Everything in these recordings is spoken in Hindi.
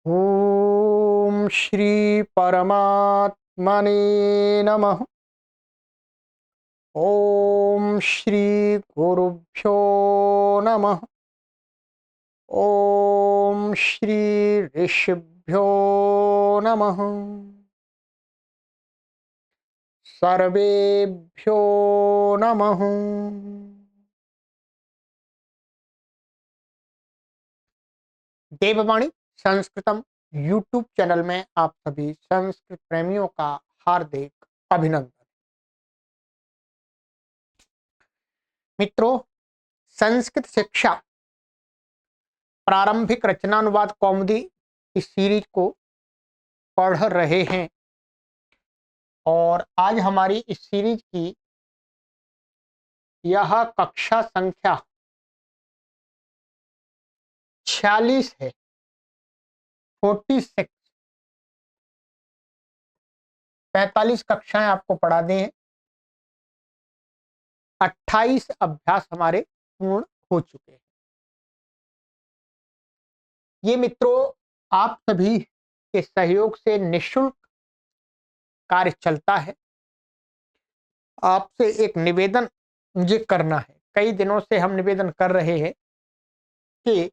ओम श्री परमात्मने नमः। ओम श्री गुरुभ्यो नमः। ओम श्री ऋषिभ्यो नमः। सर्वेभ्यो नमः। देववाणी संस्कृतम यूट्यूब चैनल में आप सभी संस्कृत प्रेमियों का हार्दिक अभिनंदन। मित्रों, संस्कृत शिक्षा प्रारंभिक रचनानुवाद कौमुदी इस सीरीज को पढ़ रहे हैं और आज हमारी इस सीरीज की यह कक्षा संख्या 46 है। 46 45 कक्षाएं आपको पढ़ा दी हैं। 28 अभ्यास हमारे पूर्ण हो चुके हैं। ये मित्रों, आप सभी के सहयोग से निःशुल्क कार्य चलता है। आपसे एक निवेदन मुझे करना है। कई दिनों से हम निवेदन कर रहे हैं कि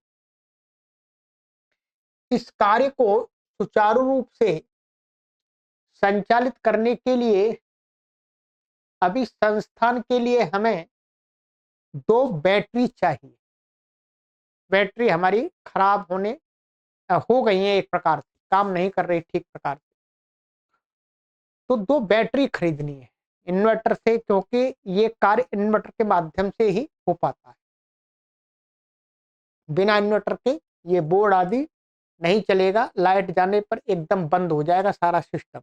इस कार्य को सुचारू रूप से संचालित करने के लिए अभी संस्थान के लिए हमें 2 बैटरी चाहिए। बैटरी हमारी खराब हो गई है, एक प्रकार से काम नहीं कर रही ठीक प्रकार से, तो 2 बैटरी खरीदनी है इन्वर्टर से, क्योंकि ये कार्य इन्वर्टर के माध्यम से ही हो पाता है। बिना इन्वर्टर के ये बोर्ड आदि नहीं चलेगा। लाइट जाने पर एकदम बंद हो जाएगा सारा सिस्टम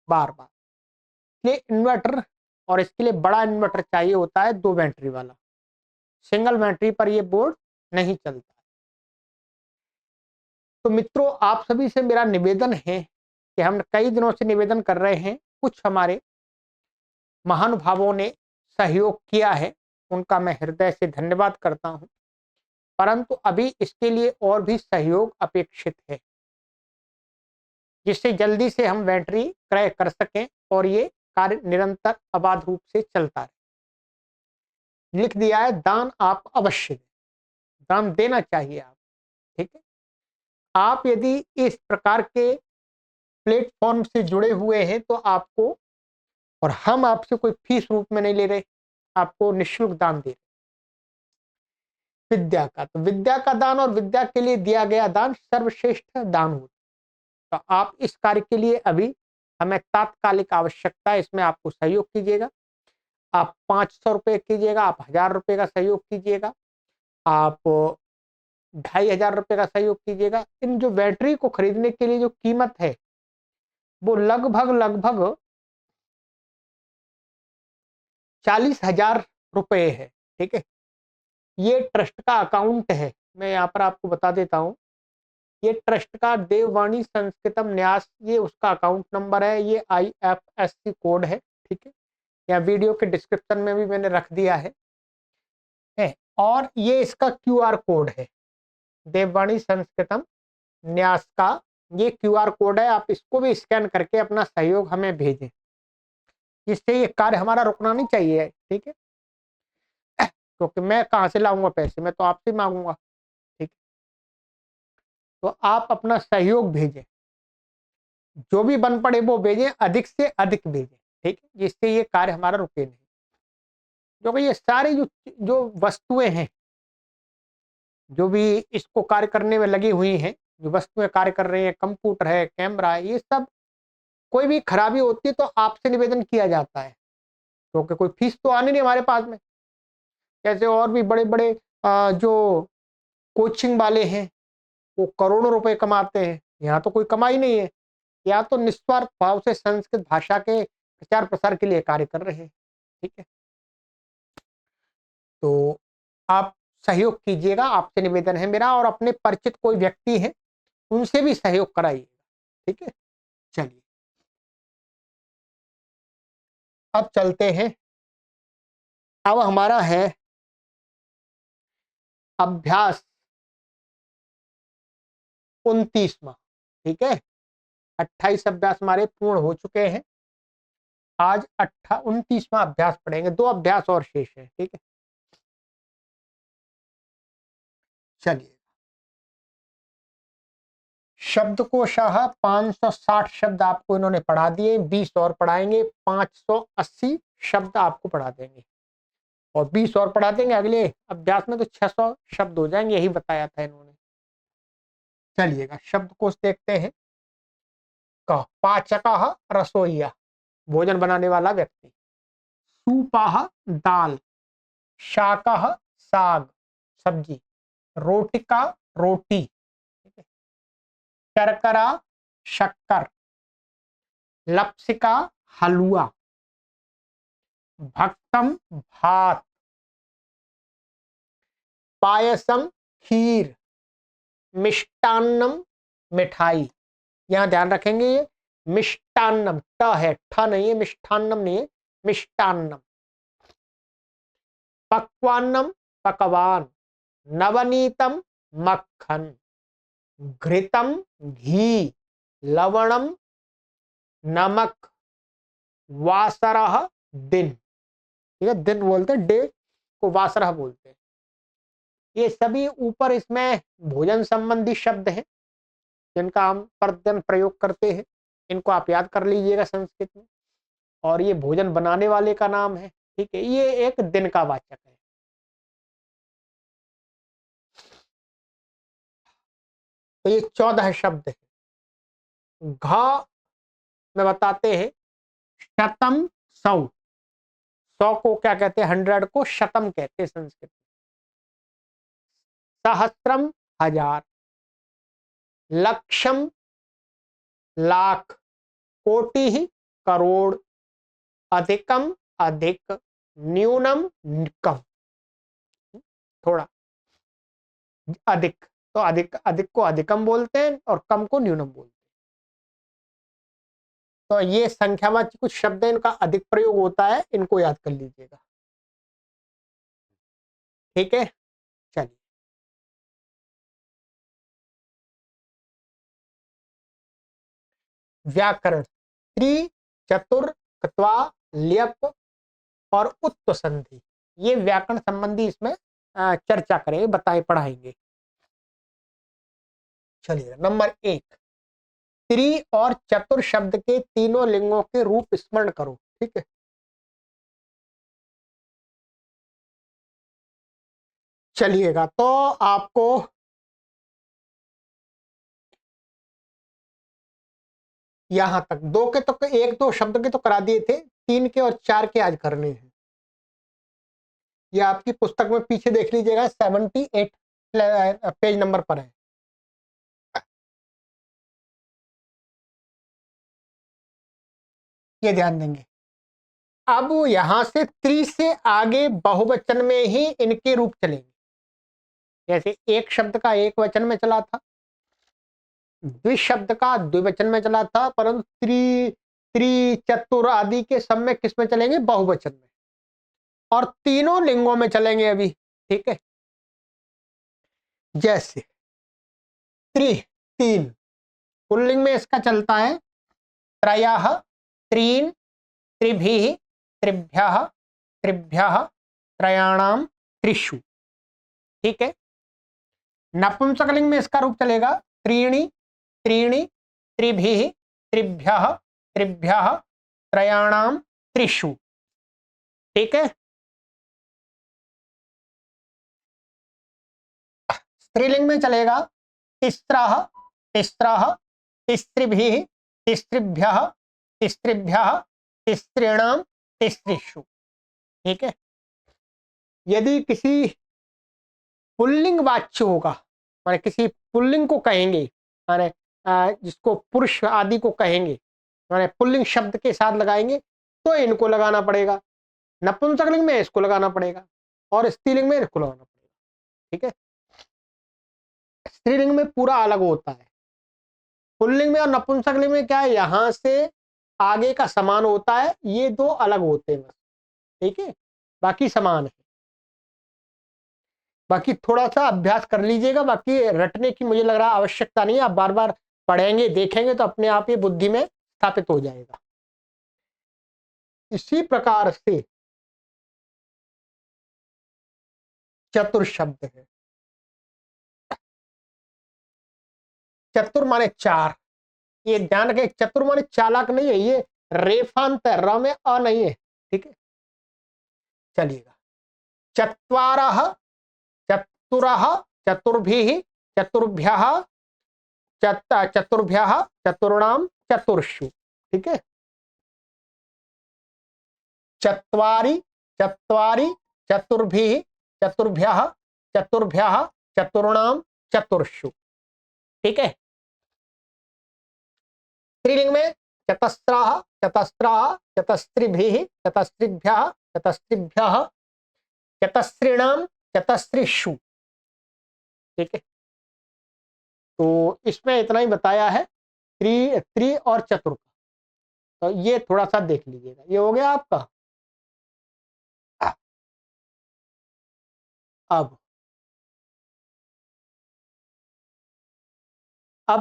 बार बार। इसलिए इन्वर्टर, और इसके लिए बड़ा इन्वर्टर चाहिए होता है 2 बैटरी वाला। सिंगल बैटरी पर ये बोर्ड नहीं चलता। तो मित्रों, आप सभी से मेरा निवेदन है कि हम कई दिनों से निवेदन कर रहे हैं। कुछ हमारे महानुभावों ने सहयोग किया है, उनका मैं हृदय से धन्यवाद करता हूं, परंतु अभी इसके लिए और भी सहयोग अपेक्षित है, जिससे जल्दी से हम बैटरी क्रय कर सकें और ये कार्य निरंतर अबाध रूप से चलता रहे। लिख दिया है, दान आप अवश्य दें। दान देना चाहिए आप, ठीक है। आप यदि इस प्रकार के प्लेटफॉर्म से जुड़े हुए हैं तो आपको, और हम आपसे कोई फीस रूप में नहीं ले रहे, आपको निःशुल्क दान दे रहे विद्या का। तो विद्या का दान और विद्या के लिए दिया गया दान सर्वश्रेष्ठ दान होता। तो आप इस कार्य के लिए अभी हमें तात्कालिक आवश्यकता है, इसमें आपको सहयोग कीजिएगा। आप 500 रुपये कीजिएगा, आप 1000 रुपये का सहयोग कीजिएगा, आप 2500 रुपये का सहयोग कीजिएगा। इन जो बैटरी को खरीदने के लिए जो कीमत है वो लगभग 40,000 रुपये है, ठीक है। ये ट्रस्ट का अकाउंट है, मैं यहाँ पर आपको बता देता हूँ। ये ट्रस्ट का देववाणी संस्कृतम न्यास, ये उसका अकाउंट नंबर है, ये IFSC कोड है, ठीक है। या वीडियो के डिस्क्रिप्शन में भी मैंने रख दिया है। और ये इसका QR कोड है, देववाणी संस्कृतम न्यास का ये QR कोड है। आप इसको भी स्कैन करके अपना सहयोग हमें भेजें, जिससे ये कार्य हमारा रुकना नहीं चाहिए, ठीक है। क्योंकि मैं कहाँ से लाऊंगा पैसे, मैं तो आपसे मांगूंगा, ठीक है। तो आप अपना सहयोग भेजें, जो भी बन पड़े वो भेजें, अधिक से अधिक भेजें, ठीक है, जिससे ये कार्य हमारा रुके नहीं। क्योंकि ये सारी जो जो वस्तुएं हैं, जो भी इसको कार्य करने में लगी हुई हैं, जो वस्तुएं कार्य कर रही हैं, कंप्यूटर है, कैमरा है, ये सब कोई भी खराबी होती है तो आपसे निवेदन किया जाता है, क्योंकि कोई फीस तो आनी नहीं हमारे पास में। जैसे और भी बड़े बड़े जो कोचिंग वाले हैं, वो करोड़ों रुपए कमाते हैं। यहाँ तो कोई कमाई नहीं है, यहाँ तो निस्वार्थ भाव से संस्कृत भाषा के प्रचार प्रसार के लिए कार्य कर रहे हैं, ठीक है। तो आप सहयोग कीजिएगा, आपसे निवेदन है मेरा, और अपने परिचित कोई व्यक्ति है उनसे भी सहयोग कराइएगा, ठीक है। चलिए अब चलते हैं। अब हमारा है अभ्यास 29वां। ठीक है, 28 अभ्यास हमारे पूर्ण हो चुके हैं। आज 29वां अभ्यास पढ़ेंगे, 2 अभ्यास और शेष है। ठीक है, चलिए। शब्दकोशः 560 शब्द आपको इन्होंने पढ़ा दिए, 20 और पढ़ाएंगे, 580 शब्द आपको पढ़ा देंगे और 20 और पढ़ा देंगे अगले अभ्यास में, तो 600 शब्द हो जाएंगे, यही बताया था इन्होंने। चलिएगा, शब्दकोश देखते हैं। पाचकः रसोइया, भोजन बनाने वाला व्यक्ति। सूपः दाल। शाकः साग सब्जी। रोटिका रोटी। शर्करा शक्कर। लप्सिका हलवा। भक्तम भात। पायसम खीर। मिष्टान्नम मिठाई। यहां ध्यान रखेंगे, ये मिष्टान्नम ट है, ठ नहीं है, मिष्टान्नम नहीं है, मिष्टान्नम। पक्वान्नम पकवान। नवनीतम मक्खन। घृतम घी। लवणम नमक। वासरह दिन। ठीक है, दिन बोलते हैं, डे को वासरह बोलते हैं। ये सभी ऊपर इसमें भोजन संबंधी शब्द हैं जिनका हम प्रतिदिन प्रयोग करते हैं, इनको आप याद कर लीजिएगा संस्कृत में। और ये भोजन बनाने वाले का नाम है। ठीक है, ये एक दिन का वाचक है। तो ये 14 शब्द है। घ में बताते हैं शतम 100। 100 को क्या कहते हैं, 100 को शतम कहते हैं संस्कृत में। सहस्त्रम 1000। लक्षम लाख। कोटि ही करोड़। अधिकम अधिक। न्यूनम कम, थोड़ा अधिक। तो अधिक, अधिक को अधिकम बोलते हैं और कम को न्यूनम बोलते हैं। तो ये संख्यावाची कुछ शब्द है, इनका अधिक प्रयोग होता है, इनको याद कर लीजिएगा। ठीक है, चलिए। व्याकरण त्रि चतुर कत्वा ल्यप और उत्त संधि, ये व्याकरण संबंधी इसमें चर्चा करेंगे, बताएं, पढ़ाएंगे। चलिए, नंबर 1, त्रि और चतुर शब्द के तीनों लिंगों के रूप स्मरण करो। ठीक है, चलिएगा, तो आपको यहां तक 2 के तो 1-2 शब्द के तो करा दिए थे, 3 के और 4 के आज करने हैं। ये आपकी पुस्तक में पीछे देख लीजिएगा, 78 पेज नंबर पर है। ये ध्यान देंगे। अब यहां से त्रि से आगे बहुवचन में ही इनके रूप चलेंगे। जैसे एक शब्द का एक वचन में चला था, द्विशब्द का द्विवचन में चला था, परंतु त्रि त्रि चतुर आदि के सब में किस में चलेंगे, बहुवचन में। और तीनों लिंगों में चलेंगे अभी। ठीक है, जैसे त्रि, 3, पुल्लिंग में इसका चलता है त्रयः त्रीन् त्रिभिः त्रिभ्यः त्रिभ्यः त्रयाणाम त्रिषु। ठीक है, नपुंसकलिंग में इसका रूप चलेगा त्रीणि त्रीणि त्रिभिः त्रिभ्यः त्रिभ्यः त्रयाणाम त्रिषु। ठीक है, स्त्रीलिंग में चलेगा तिस्रः तिस्रः तिस्त्रिभिः तिस्त्रिभ्यः तिस्त्रिभ्यः तिस्त्रीणाम तिस्त्रिषु। ठीक है, यदि किसी पुल्लिंग वाच्य होगा, माने किसी पुल्लिंग को कहेंगे, माने जिसको पुरुष आदि को कहेंगे, माने पुल्लिंग शब्द के साथ लगाएंगे, तो इनको लगाना पड़ेगा। नपुंसकलिंग में इसको लगाना पड़ेगा और स्त्रीलिंग में इसको लगाना पड़ेगा। ठीक है, स्त्रीलिंग में पूरा अलग होता है। पुल्लिंग में और नपुंसकलिंग में क्या है, यहां से आगे का समान होता है, ये 2 अलग होते हैं बस। ठीक है, बाकी समान है। बाकी थोड़ा सा अभ्यास कर लीजिएगा, बाकी रटने की मुझे लग रहा है आवश्यकता नहीं है। आप बार बार पढ़ेंगे देखेंगे तो अपने आप ही बुद्धि में स्थापित हो जाएगा। इसी प्रकार से चतुर शब्द है। चतुर माने चार, ये ध्यान रखें, चतुर माने चालाक नहीं है, ये रेफांत है, र में अ नहीं है, ठीक है। चलिएगा, चत्वारः चतुरः चतुर्भिः चतुर्भ्यः चतुर्भ्यः चतुर्णां चतुर्षु, ठीक है। चत्वारि चत्वारि चतुर्भिः चतुर्भ्यः चतुर्भ्यः चतुर्णां चतुर्षु, ठीक है। स्त्रीलिंग में चतस्रः चतस्रः चतस्त्रिभिः चतस्त्रिभ्यः चतस्त्रिभ्यः चतस्त्रिणां चतस्त्रिषु, ठीक है। तो इसमें इतना ही बताया है त्रि और चतुर का, तो ये थोड़ा सा देख लीजिएगा। ये हो गया आपका। अब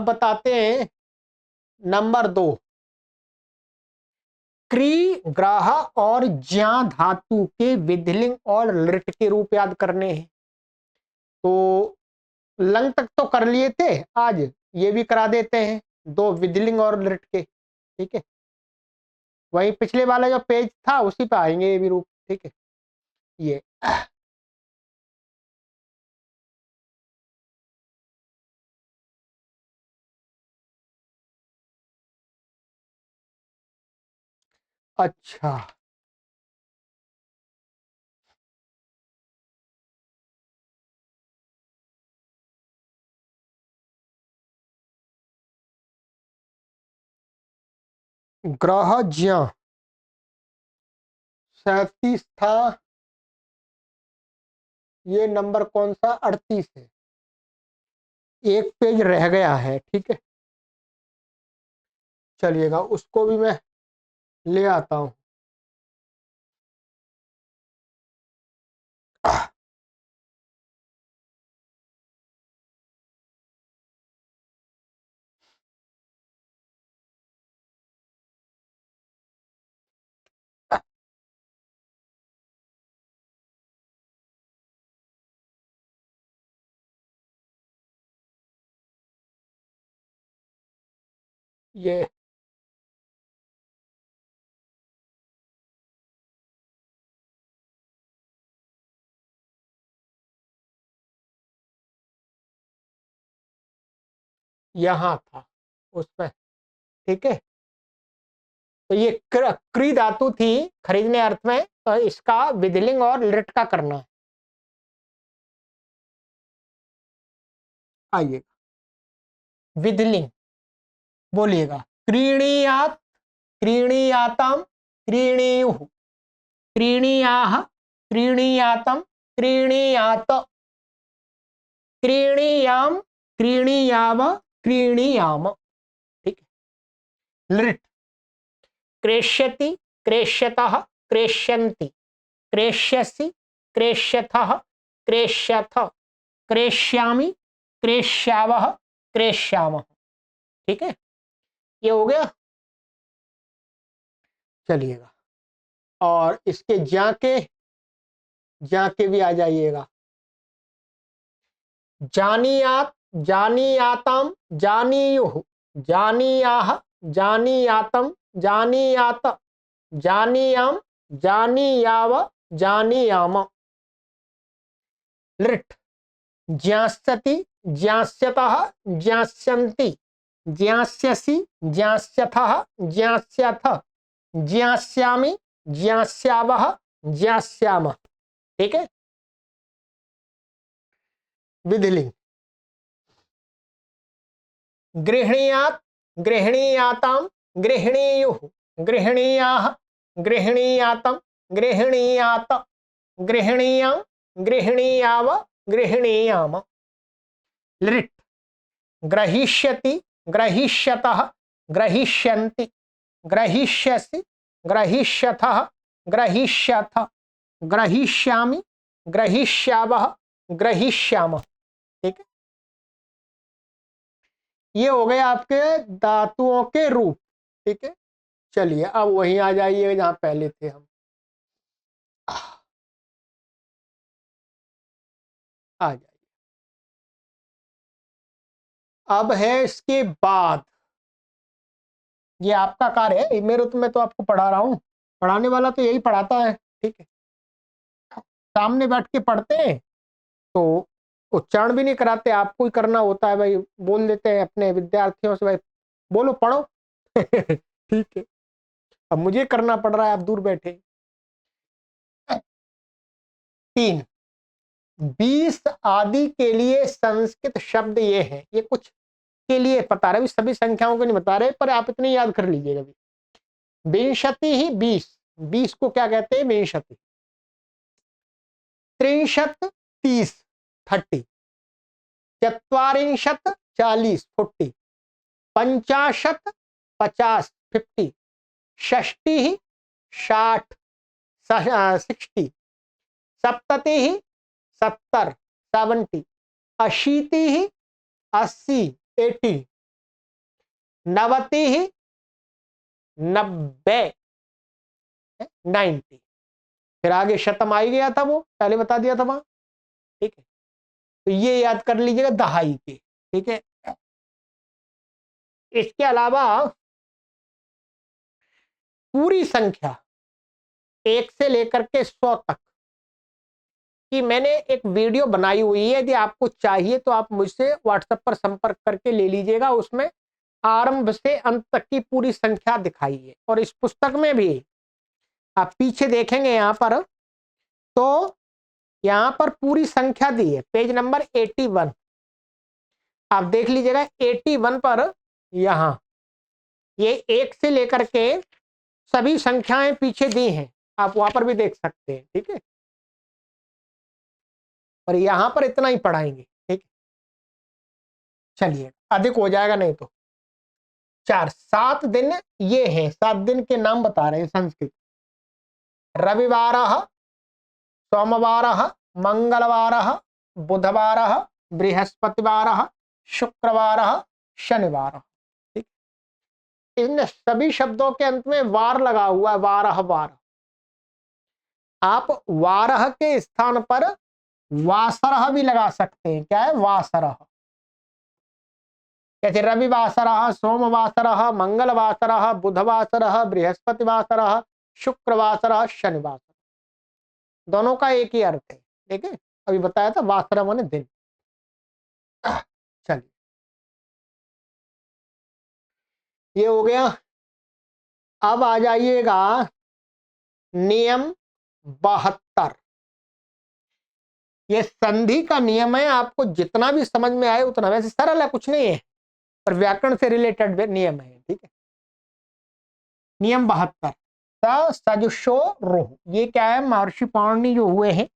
बताते हैं नंबर 2, क्री ग्राह और ज्या धातु के विधिलिंग और लृट के रूप याद करने हैं। तो लंग तक तो कर लिए थे, आज ये भी करा देते हैं, 2 विधिलिंग और लृट के, ठीक है। वही पिछले वाला जो पेज था उसी पे आएंगे ये भी रूप, ठीक है। ये अच्छा, ग्रह ज्या 37 था, ये नंबर कौन सा 38 है, एक पेज रह गया है, ठीक है। चलिएगा उसको भी मैं ले आता हूं। ये यहां था उसमें, ठीक है। तो ये क्री धातु थी खरीदने अर्थ में, तो इसका विधिलिंग और लिट का करना है। आइए विधिलिंग बोलिएगा, क्रीणीयात क्रीणीयाताम क्रीणीयुः क्रीणीयाः क्रीणीयातम क्रीणीयात क्रीणीयाम क्रीणीयाव क्रीणीयाम, ठीक है। लिट क्रेष्यति क्रेष्यतः क्रेष्यन्ति क्रेष्यसि क्रेष्यथः क्रेष्यथ क्रेष्यामि क्रेष्यावः क्रेष्यामः, ठीक है। ये हो गया। चलिएगा और इसके जा के भी आ जाइएगा, जानियात जानियाताम जानियुः जानियाः जानियातम जानियात जानियाम जानियाव जानियाम। लिट ज्ञास्यति ज्ञास्यतः ज्ञास्यन्ति ज्ञास्यसि ज्ञास्यथः ज्ञास्यथ ज्ञास्यामि ज्ञास्यावः ज्ञास्यामः, ठीक है। विधिलिंग, गृह्णीयात् गृह्णीयाताम गृह्णीयुः गृह्णीयाः गृह्णीयातम गृह्णीयात गृह्णीयां गृह्णीयाव गृह्णीयाम। लिट ग्रहीष्यति ग्रहीष्यतः ग्रहीष्यन्ति ग्रहीष्यसि ग्रहीष्यथः ग्रहीष्यथ ग्रहीष्यामि ग्रहीष्यावः ग्रहीष्यामः, ठीक है। ये हो गए आपके धातुओं के रूप। ठीक है, चलिए अब वहीं आ जाइए जहां पहले थे हम। आ जाइए, अब है इसके बाद, ये आपका कार्य है, मेरे तो मैं तो आपको पढ़ा रहा हूं, पढ़ाने वाला तो यही पढ़ाता है। ठीक है, सामने बैठ के पढ़ते हैं तो उच्चारण भी नहीं कराते, आपको ही करना होता है भाई, बोल देते हैं अपने विद्यार्थियों से भाई बोलो पढ़ो। ठीक है, अब मुझे करना पड़ रहा है, आप दूर बैठे। 3, 20 आदि के लिए संस्कृत शब्द ये है, ये कुछ के लिए बता रहे, सभी संख्याओं को नहीं बता रहे, पर आप इतने याद कर लीजिएगा। विंशति ही 20, 20 को क्या कहते हैं, विंशति। त्रिंशत 30, 30। चत्वारिंशत 40, 40। पंचाशत 50, 50। षष्टि 60, 60। सप्तति 70, 70। अशीति 80, 80। नवति 90, 90। फिर आगे शतम आ ही गया था, वो पहले बता दिया था वहां। ठीक है, तो ये याद कर लीजिएगा दहाई के। ठीक है, इसके अलावा पूरी संख्या 1 से लेकर के 100 तक कि मैंने एक वीडियो बनाई हुई है, यदि आपको चाहिए तो आप मुझसे व्हाट्सएप पर संपर्क करके ले लीजिएगा। उसमें आरंभ से अंत तक की पूरी संख्या दिखाई है, और इस पुस्तक में भी आप पीछे देखेंगे यहां पर, तो यहां पर पूरी संख्या दी है, पेज नंबर 81 आप देख लीजिएगा। 81 पर यहां ये 1 से लेकर के सभी संख्याएं पीछे दी हैं, आप वहां पर भी देख सकते हैं। ठीक है, और यहां पर इतना ही पढ़ाएंगे। ठीक, चलिए अधिक हो जाएगा नहीं तो। 4, 7 दिन ये हैं, 7 दिन के नाम बता रहे हैं संस्कृत। रविवार, सोमवार, मंगलवार, बुधवार, बृहस्पतिवार, शुक्रवार, शनिवार। ठीक, इन सभी शब्दों के अंत में वार लगा हुआ है, वारह वार। आप वारह के स्थान पर वासरह भी लगा सकते हैं। क्या है, वासरह। जैसे रविवासरः, सोमवासरः, मंगलवासरः, बुधवासरः, बृहस्पतिवासरः, शुक्रवासरः, शनिवासरः, दोनों का एक ही अर्थ है। ठीक है, अभी बताया था वासरः माने दिन। चलिए, ये हो गया। अब आ जाइएगा नियम 72। ये संधि का नियम है, आपको जितना भी समझ में आए उतना, वैसे सरल है, कुछ नहीं है, पर व्याकरण से रिलेटेड नियम है। ठीक है, नियम 72। सजुषो रोह, ये क्या है, महर्षि पाणिनि जो हुए हैं,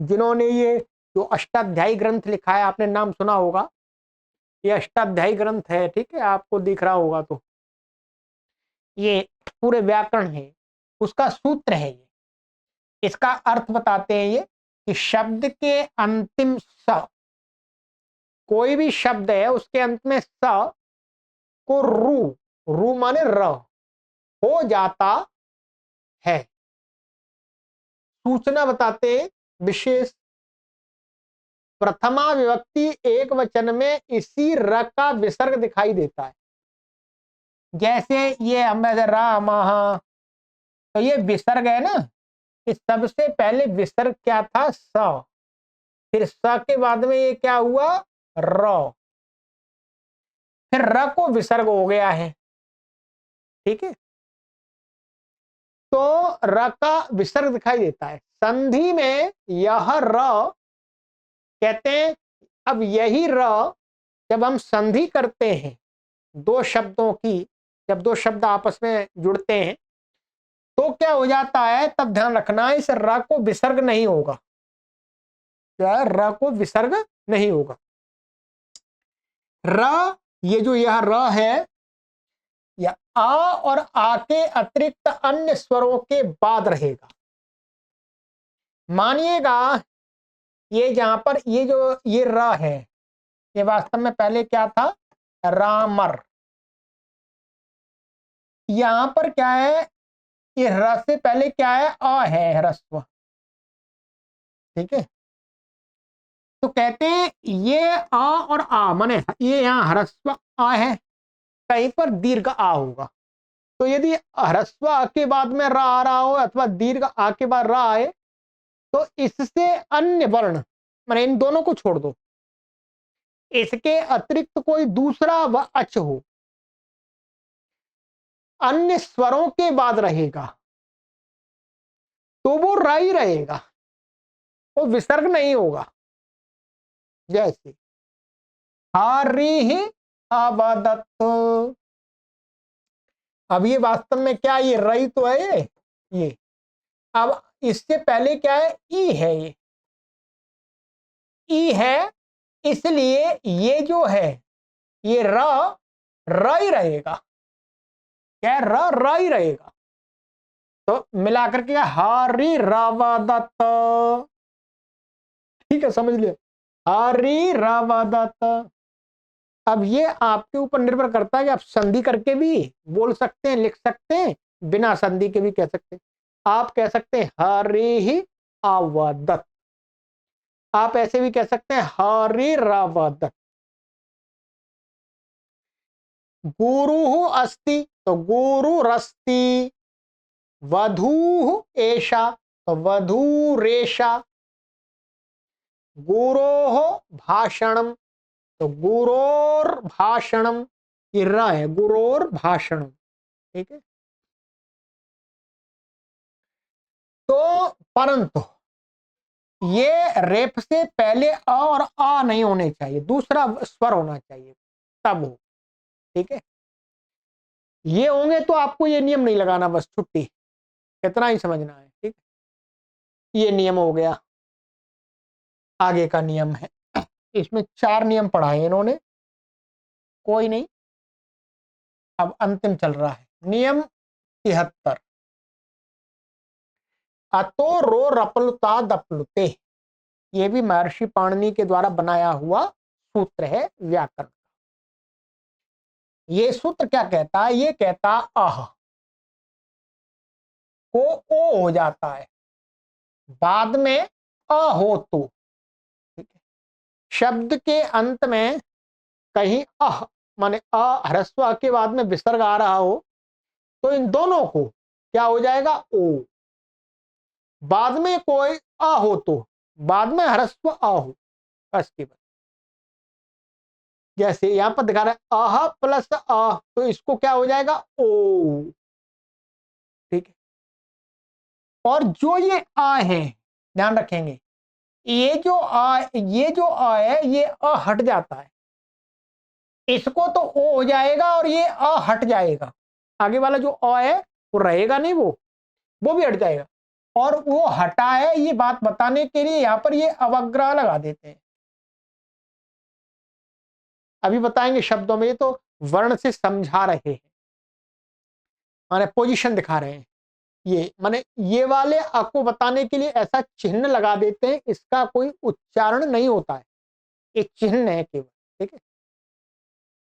जिन्होंने ये जो अष्टाध्यायी ग्रंथ लिखा है, आपने नाम सुना होगा, ये अष्टाध्यायी ग्रंथ है। ठीक है, आपको दिख रहा होगा, तो ये पूरे व्याकरण है, उसका सूत्र है ये। इसका अर्थ बताते हैं ये कि शब्द के अंतिम स, कोई भी शब्द है उसके अंत में स को रू, रू माने र हो जाता है। सूचना बताते हैं विशेष, प्रथमा विभक्ति एक वचन में इसी र का विसर्ग दिखाई देता है। जैसे ये हम राम, तो ये विसर्ग है ना, इस सबसे पहले विसर्ग क्या था, स, फिर स के बाद में ये क्या हुआ, र, फिर र को विसर्ग हो गया है। ठीक है, तो र का विसर्ग दिखाई देता है। संधि में यह र कहते हैं, अब यही र जब हम संधि करते हैं दो शब्दों की, जब दो शब्द आपस में जुड़ते हैं तो क्या हो जाता है, तब ध्यान रखना है, इस र को विसर्ग नहीं होगा। क्या है, र को विसर्ग नहीं होगा। र, ये जो यह र है, या आ और आ के अतिरिक्त अन्य स्वरों के बाद रहेगा। मानिएगा ये जहां पर ये जो ये र है, ये वास्तव में पहले क्या था, रामर। यहां पर क्या है, ये र से पहले क्या है, अ है ह्रस्व, ठीक है। तो कहते हैं ये आ और आ माने ये यहाँ ह्रस्व आ है, कहीं पर दीर्घ आ होगा। तो यदि ह्रस्व आ के बाद में रा आ रहा हो अथवा दीर्घ आ के बाद रा आए, तो इससे अन्य वर्ण माने इन दोनों को छोड़ दो, इसके अतिरिक्त कोई दूसरा व अच हो, अन्य स्वरों के बाद रहेगा, तो वो रा ही रहेगा, वो विसर्ग नहीं होगा। जैसे हरि अवदत्त, अब ये वास्तव में क्या, ये रई तो है ये। अब इससे पहले क्या है, ई है, ये ई है, इसलिए ये जो है ये र ही रहेगा, क्या र ही रहेगा। तो मिलाकर के हरि रावदत्त, ठीक है, समझ लिया, हरि रावदत्त। अब ये आपके ऊपर निर्भर करता है कि आप संधि करके भी बोल सकते हैं, लिख सकते हैं, बिना संधि के भी कह सकते हैं। आप कह सकते हैं हरि अवदत्त, आप ऐसे भी कह सकते हैं हरि रावदत्त। गुरु अस्ति तो गुरुरस्ति, वधू एषा तो वधूरेषा, गुरोः भाषणम तो गुरोर भाषणम, ये र है, गुरोर भाषणम, ठीक है। तो परंतु ये रेफ से पहले अ और आ नहीं होने चाहिए, दूसरा स्वर होना चाहिए, तब हो, ठीक है। ये होंगे तो आपको ये नियम नहीं लगाना, बस छुट्टी, इतना ही समझना है, ठीक। ये नियम हो गया। आगे का नियम है, इसमें 4 नियम पढ़ाए इन्होंने, कोई नहीं, अब अंतिम चल रहा है नियम 73। अतो रो रपलुता दपलुते, ये भी महर्षि पाणिनि के द्वारा बनाया हुआ सूत्र है व्याकरण। ये सूत्र क्या कहता है, ये कहता अह को ओ हो जाता है, बाद में अ हो तो, ठीक है। शब्द के अंत में कहीं अह माने अ ह्रस्व अ के बाद में विसर्ग आ रहा हो, तो इन दोनों को क्या हो जाएगा, ओ। बाद में कोई अ हो तो बाद में ह्रस्व अ हो, बस की बस। जैसे यहां पर दिखा रहा है अह प्लस अ, तो इसको क्या हो जाएगा, ओ, ठीक है। और जो ये आ है, ध्यान रखेंगे, ये जो आ है ये अ हट जाता है, इसको तो ओ हो जाएगा और ये अ हट जाएगा, आगे वाला जो अ है वो रहेगा नहीं, वो भी हट जाएगा। और वो हटा है ये बात बताने के लिए यहां पर ये अवग्रह लगा देते हैं। अभी बताएंगे शब्दों में, ये तो वर्ण से समझा रहे हैं, माने पोजीशन दिखा रहे हैं। ये माने ये वाले आपको बताने के लिए ऐसा चिन्ह लगा देते हैं, इसका कोई उच्चारण नहीं होता है, एक चिन्ह है केवल, ठीक है।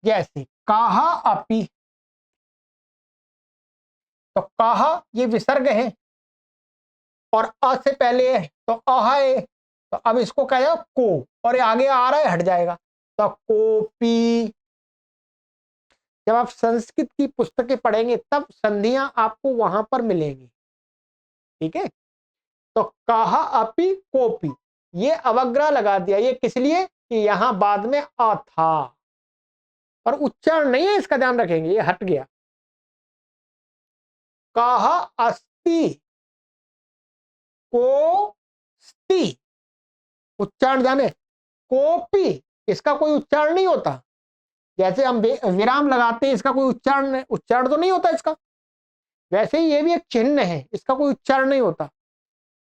जैसे कहा अपी, तो कहा ये विसर्ग है और अ से पहले है तो अह है, तो अब इसको कह जाओ को, और ये आगे आ रहा है हट जाएगा, तो कोपी। जब आप संस्कृत की पुस्तकें पढ़ेंगे तब संधियां आपको वहां पर मिलेंगी, ठीक है। तो कहा अपी कोपी, ये अवग्रह लगा दिया, ये किस लिए कि यहां बाद में अ था, और उच्चारण नहीं है इसका, ध्यान रखेंगे, ये हट गया। कहा अस्ति को स्ति, उच्चारण जाने, कोपी इसका कोई उच्चारण नहीं होता, जैसे हम विराम लगाते हैं इसका कोई उच्चारण तो नहीं होता इसका, वैसे ही ये भी एक चिन्ह है, इसका कोई उच्चारण नहीं होता।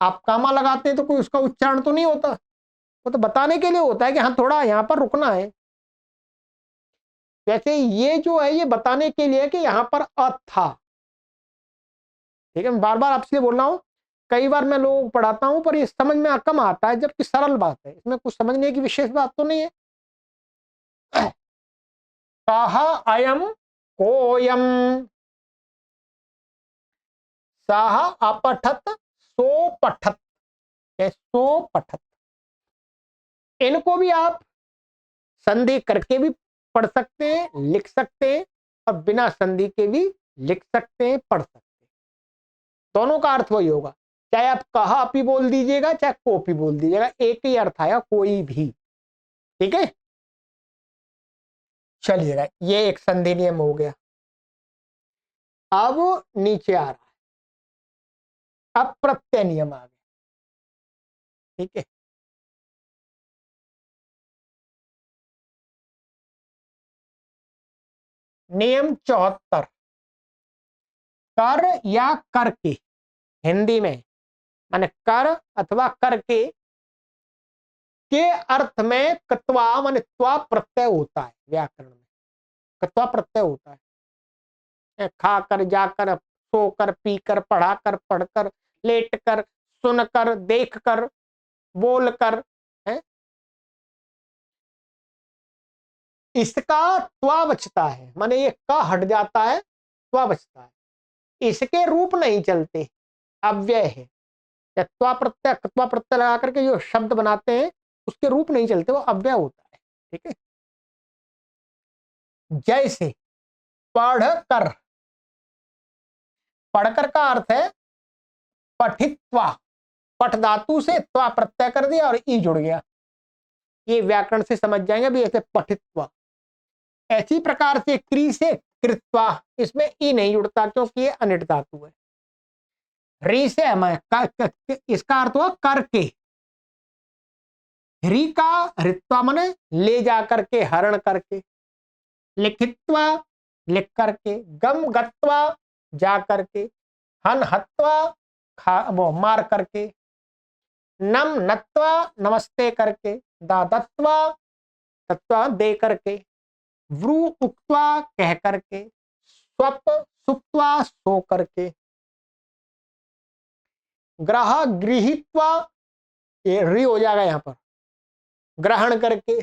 आप कामा लगाते हैं तो कोई उसका उच्चारण तो नहीं होता, वो तो बताने के लिए होता है कि हाँ थोड़ा यहां पर रुकना है। वैसे ये जो है ये बताने के लिए कि यहां पर अ था, ठीक है। मैं बार बार आपसे बोल रहा हूं, कई बार मैं लोगों को पढ़ाता हूं पर ये समझ में कम आता है, जबकि सरल बात है, इसमें कुछ समझने की विशेष बात तो नहीं है। कह अयम कोयम, सह अपठत सो पठत, सो पठत। इनको भी आप संधि करके भी पढ़ सकते हैं, लिख सकते हैं, और बिना संधि के भी लिख सकते हैं, पढ़ सकते हैं। दोनों का अर्थ वही होगा, चाहे आप कहा अपी बोल दीजिएगा, चाहे कोपी बोल दीजिएगा, एक ही अर्थ आया, कोई भी। ठीक है, चलिएगा, ये एक संधि नियम हो गया। अब नीचे आ रहा है, अब प्रत्यय नियम आ गया। ठीक है, नियम 74, कर या करके, हिंदी में माने कर अथवा करके के अर्थ में कत्वा माने त्वा प्रत्यय होता है। व्याकरण में कत्वा प्रत्यय होता है। खाकर, जाकर, सोकर, पीकर, पढ़ाकर, पढ़कर, लेटकर, सुनकर, देखकर, बोलकर, है, इसका त्वा बचता है, माने ये का हट जाता है, त्वा बचता है। इसके रूप नहीं चलते, अव्यय है। त्वा प्रत्यय कत्वा प्रत्यय लगा करके जो शब्द बनाते हैं उसके रूप नहीं चलते, वो अव्यय होता है। ठीक है, जैसे पढ़कर, पढ़कर का अर्थ है पठित्वा, पठ धातु से त्वा प्रत्यय कर दिया और ई जुड़ गया। ये व्याकरण से समझ जाएंगे भी, ऐसे पठित्वा। ऐसी प्रकार से क्री से कृत्वा, इसमें ई नहीं जुड़ता क्योंकि ये अनिट धातु है। री से इसका अर्थ हुआ करके, री का हृत्वा मने ले जा करके, हरण करके, लिखित्वा लिख करके, गम गत्वा जा करके, हन हत्वा वो मार करके, नम नत्वा नमस्ते करके, दादत्वा तत्वा दे करके, व्रू उक्त्वा कह करके, स्वप सुप्त्वा सो करके, ग्रह गृहीत्वा, ये री हो जाएगा यहां पर, ग्रहण करके,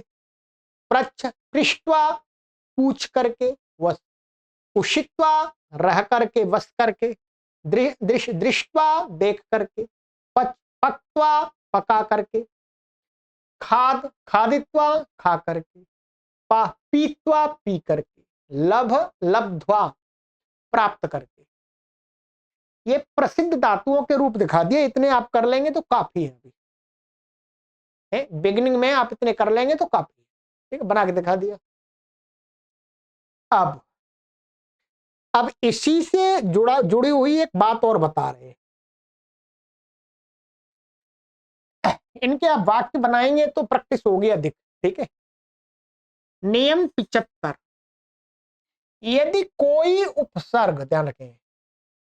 प्रच्छ पृष्ठवा पूछ करके, वस उषित्वा रह करके, वस करके, दृश्य दृष्टवा देख करके, पक्त्वा पका करके, खाद खादित्वा खा करके, पीत्वा पी करके, लभ लब्ध्वा प्राप्त करके। ये प्रसिद्ध धातुओं के रूप दिखा दिए, इतने आप कर लेंगे तो काफी है। बिगिनिंग में आप इतने कर लेंगे तो काफी है। ठीक है, बना के दिखा दिया। अब इसी से जुड़ी हुई एक बात और बता रहे हैं। इनके आप वाक्य बनाएंगे तो प्रैक्टिस होगी अधिक। ठीक है, नियम 75, यदि कोई उपसर्ग, ध्यान रखें,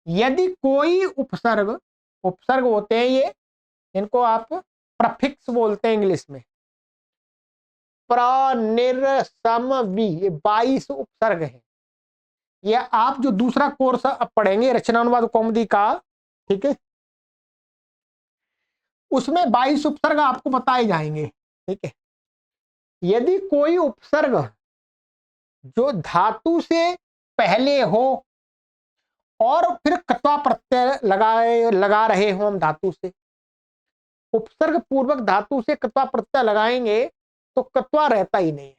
यदि कोई उपसर्ग, उपसर्ग होते हैं ये, इनको आप प्रफिक्स बोलते हैं इंग्लिश में, प्र निर सम वी, ये 22 उपसर्ग है। ये आप जो दूसरा कोर्स अब पढ़ेंगे रचनानुवाद कौमुदी का, ठीक है, उसमें 22 उपसर्ग आपको बताए जाएंगे। ठीक है, यदि कोई उपसर्ग जो धातु से पहले हो और फिर कत्वा प्रत्यय लगा रहे हो, हम धातु से उपसर्ग पूर्वक धातु से कत्वा प्रत्यय लगाएंगे तो कत्वा रहता ही नहीं है।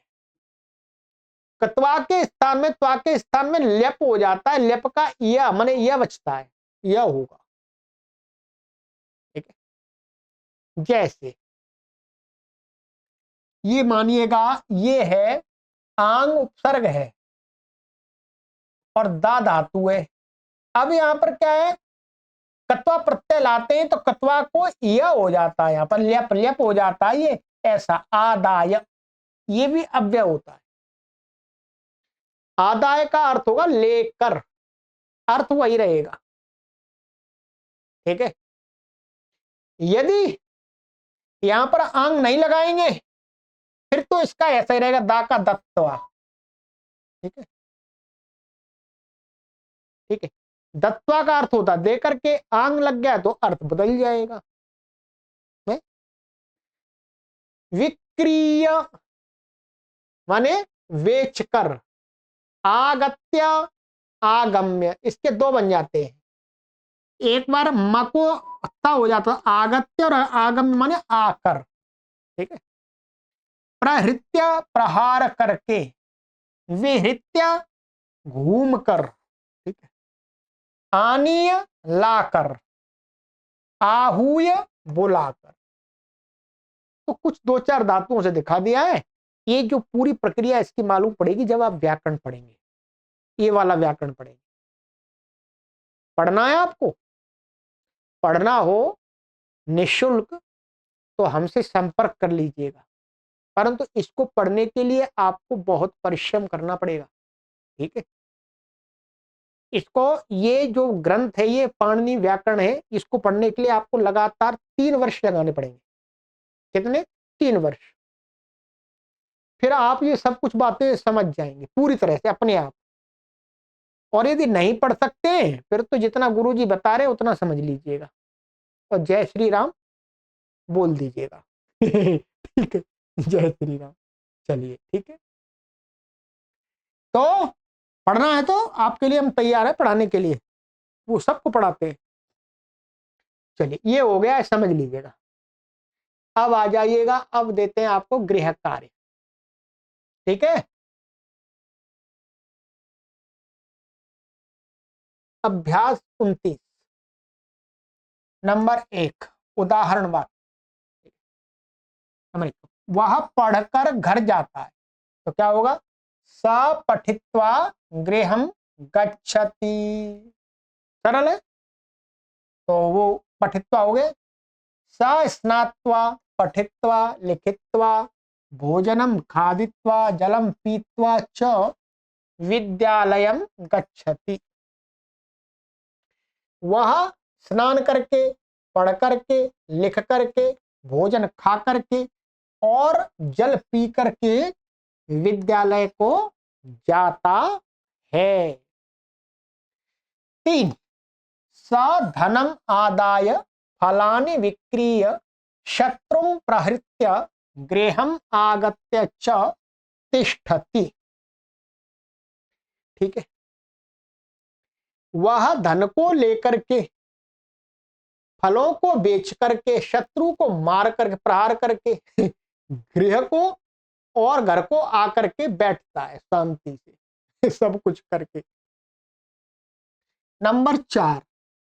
कत्वा के स्थान में, त्वा के स्थान में ल्यप हो जाता है, ल्यप का या माने यह बचता है, यह होगा। ठीक है, जैसे ये मानिएगा ये है आंग उपसर्ग है और दा धातु है। अब यहां पर क्या है, कत्वा प्रत्यय लाते हैं तो कत्वा को यह हो जाता है, यहां पर ल्यप ल्यप हो जाता है, ये ऐसा आदाय, ये भी अव्यय होता है। आदाय का अर्थ होगा लेकर, अर्थ वही रहेगा। ठीक है, यदि यहां पर आंग नहीं लगाएंगे फिर तो इसका ऐसा ही रहेगा, दा का दत्तवा। ठीक है, ठीक है, दत्वा का अर्थ होता दे करके, आंग लग गया तो अर्थ बदल जाएगा। विक्रिय माने बेचकर, आगत्य, आगम्य, इसके दो बन जाते हैं। एक बार म को ता हो जाता है आगत्य, और आगम्य माने आकर। ठीक है। प्रहृत्य, प्रहार करके। विहृत्य, घूम कर। ठीक है। आनीय, लाकर। आहूय, बुलाकर। तो कुछ दो चार धातुओं से दिखा दिया है। ये जो पूरी प्रक्रिया इसकी मालूम पड़ेगी जब आप व्याकरण पढ़ेंगे, ये वाला व्याकरण पढ़ेंगे। पढ़ना है आपको, पढ़ना हो निशुल्क तो हमसे संपर्क कर लीजिएगा, परंतु इसको पढ़ने के लिए आपको बहुत परिश्रम करना पड़ेगा। ठीक है। इसको, ये जो ग्रंथ है ये पाणिनि व्याकरण है, इसको पढ़ने के लिए आपको लगातार 3 वर्ष लगाने पड़ेंगे। कितने? 3 वर्ष। फिर आप ये सब कुछ बातें समझ जाएंगे पूरी तरह से अपने आप। और यदि नहीं पढ़ सकते हैं फिर तो जितना गुरुजी बता रहे उतना समझ लीजिएगा और जय श्री राम बोल दीजिएगा। ठीक है, जय श्री राम। चलिए ठीक है, तो पढ़ना है तो आपके लिए हम तैयार है पढ़ाने के लिए, वो सबको पढ़ाते हैं। चलिए ये हो गया है, समझ लीजिएगा। अब आ जाइएगा, अब देते हैं आपको गृह कार्य। ठीक है। अभ्यास 29 नंबर 1, उदाहरण वाक्य। वह पढ़कर घर जाता है, तो क्या होगा? स पठित्वा गृहं गच्छति। सरल है। तो वो पठित्वा हो गए। स स्नात्वा पठित्वा लिखित्वा भोजनम खादित्वा जलम पीत्वा च विद्यालयम गच्छति। वह स्नान करके, पढ़ करके, लिख करके, भोजन खा करके और जल पी करके विद्यालय को जाता है। 3, स धनम आदाय फलानि विक्रीय शत्रुं प्रहृत्य गृहं आगत्य च तिष्ठति। ठीक है। वह धन को लेकर के, फलों को बेच करके, शत्रु को मार करके, प्रहार करके गृह को और घर को आकर के बैठता है शांति से सब कुछ करके। नंबर 4,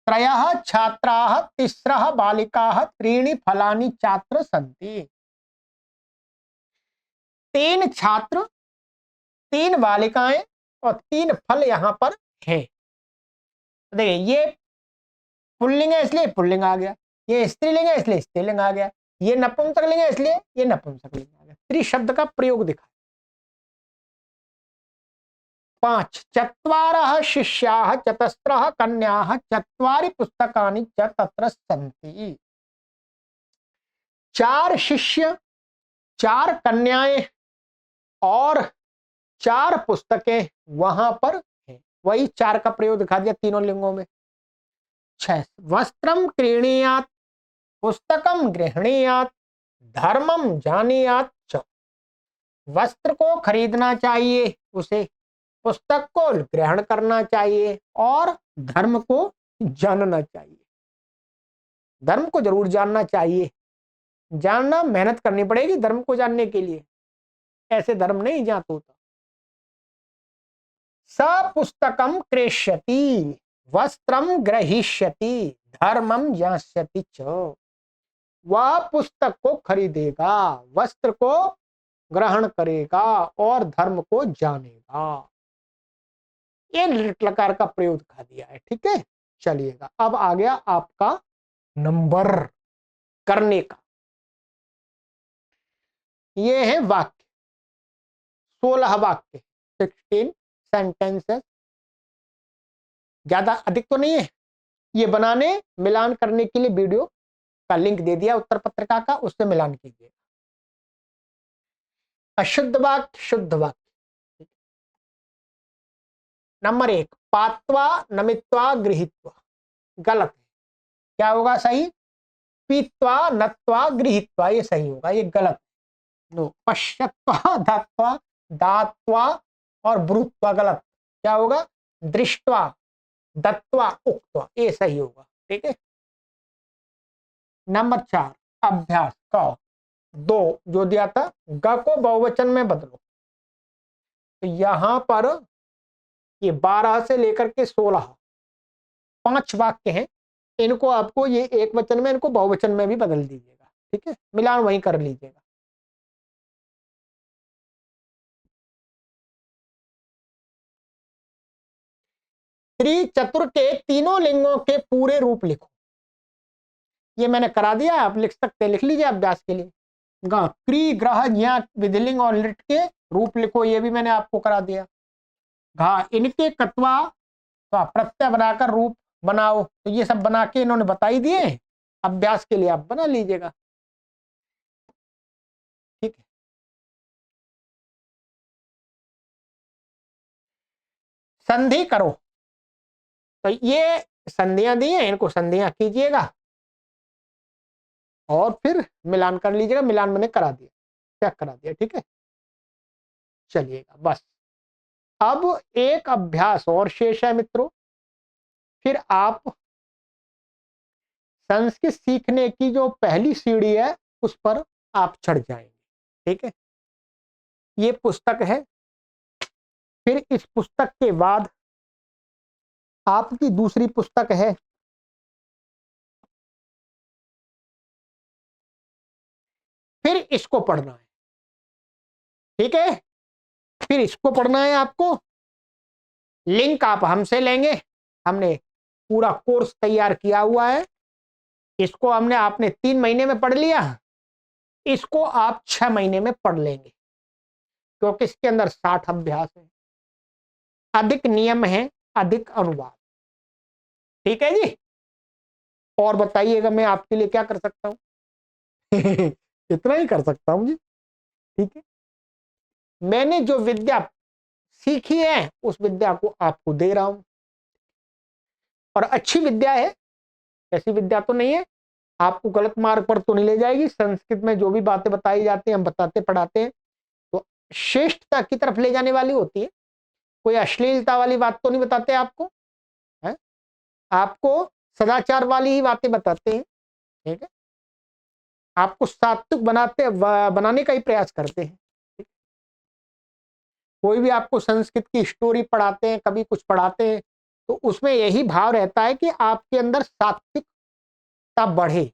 त्रयः छात्राः तिस्रः बालिकाः त्रीणि फलानि चात्र सन्ति। 3 छात्र, 3 बालिकाएं और 3 फल यहां पर है। देखिए ये पुल्लिंग है इसलिए पुल्लिंग आ गया, ये स्त्रीलिंग है इसलिए स्त्रीलिंग आ गया, ये नपुंसकलिंग है इसलिए ये नपुंसकलिंग आ गया। त्रि शब्द का प्रयोग दिखा। 5, चत्वारः शिष्याः चतस्रः कन्याः चत्वारि पुस्तकानि च तत्र सन्ति। 4 शिष्य, 4 कन्याएं और 4 पुस्तकें वहां पर है। वही 4 का प्रयोग दिखा दिया तीनों लिंगों में। 6, वस्त्रम क्रीणीयात् पुस्तकम गृह्णीयात् धर्मम जानीयात् च। वस्त्र को खरीदना चाहिए उसे, पुस्तक को ग्रहण करना चाहिए और धर्म को जानना चाहिए। धर्म को जरूर जानना चाहिए, जानना, मेहनत करनी पड़ेगी धर्म को जानने के लिए, ऐसे धर्म नहीं ज्ञात होता। स पुस्तकम क्रेष्यति वस्त्रम ग्रहीष्यति धर्मम ज्ञास्यति च। वह पुस्तक को खरीदेगा, वस्त्र को ग्रहण करेगा और धर्म को जानेगा। ये लकार का प्रयोग दिखा दिया है। ठीक है। चलिएगा, अब आ गया आपका नंबर करने का। ये है वाक्य, 16 वाक्य, 16 सेंटेंसेस। ज्यादा अधिक तो नहीं है। ये बनाने, मिलान करने के लिए वीडियो का लिंक दे दिया उत्तर पत्रिका का, उससे मिलान कीजिए। अशुद्ध वाक्य, शुद्ध वाक्य। नंबर 1, पात्वा नमित्वा गृहीत्वा। गलत है। क्या होगा सही? पीत्वा नत्वा गृहीत्वा, ये सही होगा, ये गलत है। नो, पश्यत्वा धत्वा दात्वा और ब्रूत्वा गलत। क्या होगा? दृष्ट्वा, दत्वा, उक्त्वा, ये सही होगा। ठीक है। नंबर 4 अभ्यास क 2 जो दिया था, ग को बहुवचन में बदलो। तो यहां पर ये 12 से लेकर के 16 5 वाक्य हैं, इनको आपको ये एक वचन में, इनको बहुवचन में भी बदल दीजिएगा। ठीक है, मिलान वहीं कर लीजिएगा। त्रिचतुर के तीनों लिंगों के पूरे रूप लिखो। ये मैंने करा दिया, आप लिख सकते हैं, लिख लीजिए अभ्यास के लिए। क्री, ग्रह, ज्ञा, विधिलिंग और लिट के रूप लिखो, ये भी मैंने आपको करा दिया। इनके कत्वा का प्रत्यय बनाकर रूप बनाओ, तो ये सब बना के इन्होंने बता ही दिए, अभ्यास के लिए आप बना लीजिएगा। ठीक है। संधि करो, तो ये संधियां दी हैं, इनको संधियां कीजिएगा और फिर मिलान कर लीजिएगा। मिलान मैंने करा दिया, चेक करा दिया। ठीक है, चलिएगा बस। अब एक अभ्यास और शेष है मित्रों, फिर आप संस्कृत सीखने की जो पहली सीढ़ी है उस पर आप चढ़ जाएंगे। ठीक है, ये पुस्तक है। फिर इस पुस्तक के बाद आपकी दूसरी पुस्तक है, फिर इसको पढ़ना है। ठीक है, फिर इसको पढ़ना है आपको। लिंक आप हमसे लेंगे, हमने पूरा कोर्स तैयार किया हुआ है। इसको हमने आपने 3 महीने में पढ़ लिया, इसको आप 6 महीने में पढ़ लेंगे, क्योंकि इसके अंदर 60 अभ्यास है, अधिक नियम है, अधिक अनुवाद। ठीक है जी, और बताइएगा मैं आपके लिए क्या कर सकता हूं। इतना ही कर सकता हूं जी। ठीक है, मैंने जो विद्या सीखी है उस विद्या को आपको दे रहा हूं, और अच्छी विद्या है, ऐसी विद्या तो नहीं है आपको गलत मार्ग पर तो नहीं ले जाएगी। संस्कृत में जो भी बातें बताई जाती हैं, हम बताते पढ़ाते हैं, तो श्रेष्ठता की तरफ ले जाने वाली होती है। कोई अश्लीलता वाली बात तो नहीं बताते आपको, है? आपको सदाचार वाली ही बातें बताते हैं। ठीक है, आपको सात्विक बनाने का ही प्रयास करते हैं। कोई भी आपको संस्कृत की स्टोरी पढ़ाते हैं, कभी कुछ पढ़ाते हैं, तो उसमें यही भाव रहता है कि आपके अंदर सात्विकता बढ़े।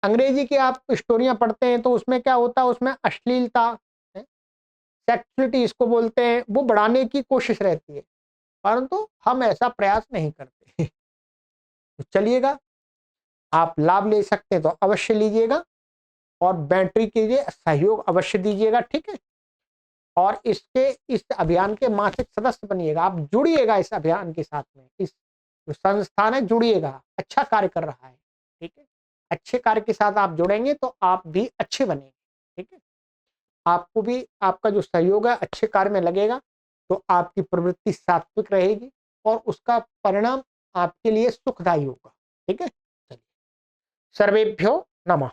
अंग्रेजी की आप स्टोरियां पढ़ते हैं तो उसमें क्या होता है, उसमें अश्लीलता, सेक्सुअलिटी इसको बोलते हैं, वो बढ़ाने की कोशिश रहती है, परंतु हम ऐसा प्रयास नहीं करते। तो चलिएगा, आप लाभ ले सकते हैं तो अवश्य लीजिएगा, और बैटरी के लिए सहयोग अवश्य दीजिएगा। ठीक है, और इस अभियान के मासिक सदस्य बनिएगा, आप जुड़िएगा इस अभियान के साथ में। इस जो संस्थान है, जुड़िएगा, अच्छा कार्य कर रहा है। ठीक है, अच्छे कार्य के साथ आप जुड़ेंगे तो आप भी अच्छे बनेंगे। ठीक है, आपको भी आपका जो सहयोग है अच्छे कार्य में लगेगा, तो आपकी प्रवृत्ति सात्विक रहेगी और उसका परिणाम आपके लिए सुखदायी होगा। ठीक है, चलिए, सर्वेभ्यो नमः।